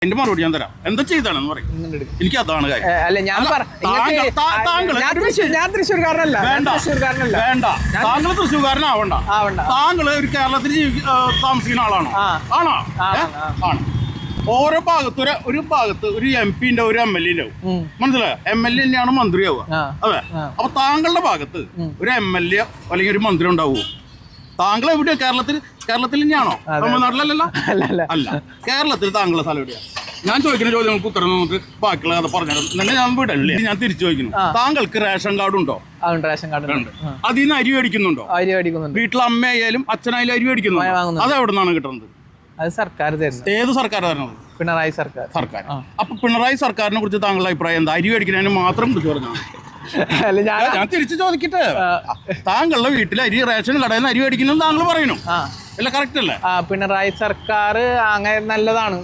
എന്റെ മറുപടി ഞാൻ തരാം. എന്താ ചെയ്താണെന്ന് പറയും. എനിക്ക് അതാണ് കാര്യം. ഞാൻ തൃശ്ശൂർക്കാരനല്ല. വേണ്ട, താങ്കൾ തൃശ്ശൂർക്കാരനാവണ്ട. താങ്കൾ ഒരു കേരളത്തിൽ താമസിക്കുന്ന ആളാണോ? ആണോ? ആണ്. ഓരോ ഭാഗത്ത് ഒരു ഭാഗത്ത് ഒരു MP-ന്റെ ഒരു MLA മനസ്സിലായോ? MLA തന്നെയാണ് മന്ത്രിയാവുക. അതെ. അപ്പൊ താങ്കളുടെ ഭാഗത്ത് ഒരു MLA അല്ലെങ്കിൽ ഒരു മന്ത്രി ഉണ്ടാവുമോ? താങ്കൾ എവിടെയാ? കേരളത്തിൽ തന്നെയാണോ? തമിഴ്നാട്ടിലല്ലല്ലോ. അല്ല, കേരളത്തിൽ താങ്കളുടെ സ്ഥലം എവിടെയാ? ഞാൻ ചോദിക്കുന്ന ചോദ്യങ്ങൾക്ക് ഉത്തരം നമുക്ക് ബാക്കിയുള്ള കഥ പറഞ്ഞാൽ തന്നെ ഞാൻ വിടല്ലേ. ഞാൻ തിരിച്ചു ചോദിക്കുന്നു, താങ്കൾക്ക് റേഷൻ കാർഡ് ഉണ്ടോ? റേഷൻ കാർഡ് ഉണ്ട്. അതിൽ നിന്ന് അരി മേടിക്കുന്നുണ്ടോ? വീട്ടിൽ അമ്മയായാലും അച്ഛനായാലും അരി മേടിക്കുന്നുണ്ടോ? അത് എവിടെ നിന്നാണ് കിട്ടുന്നത്? അത് സർക്കാർ തരുന്നത്. ഏത് സർക്കാർ തരുന്നത്? പിണറായി സർക്കാർ. അപ്പൊ പിണറായി സർക്കാരിനെ കുറിച്ച് താങ്കളുടെ അഭിപ്രായം എന്താ? അരി മേടിക്കുന്നതിന് മാത്രം കുറിച്ച് പറഞ്ഞു. ഞാൻ തിരിച്ചു ചോദിക്കട്ടെ, താങ്കളുടെ വീട്ടിൽ അരി റേഷൻ കടയിൽ നിന്ന് അരി മേടിക്കുന്നത് താങ്കൾ പറയുന്നു അല്ല? കറക്റ്റ് അല്ലേ? പിണറായി സർക്കാർ അങ്ങനെ നല്ലതാണ്.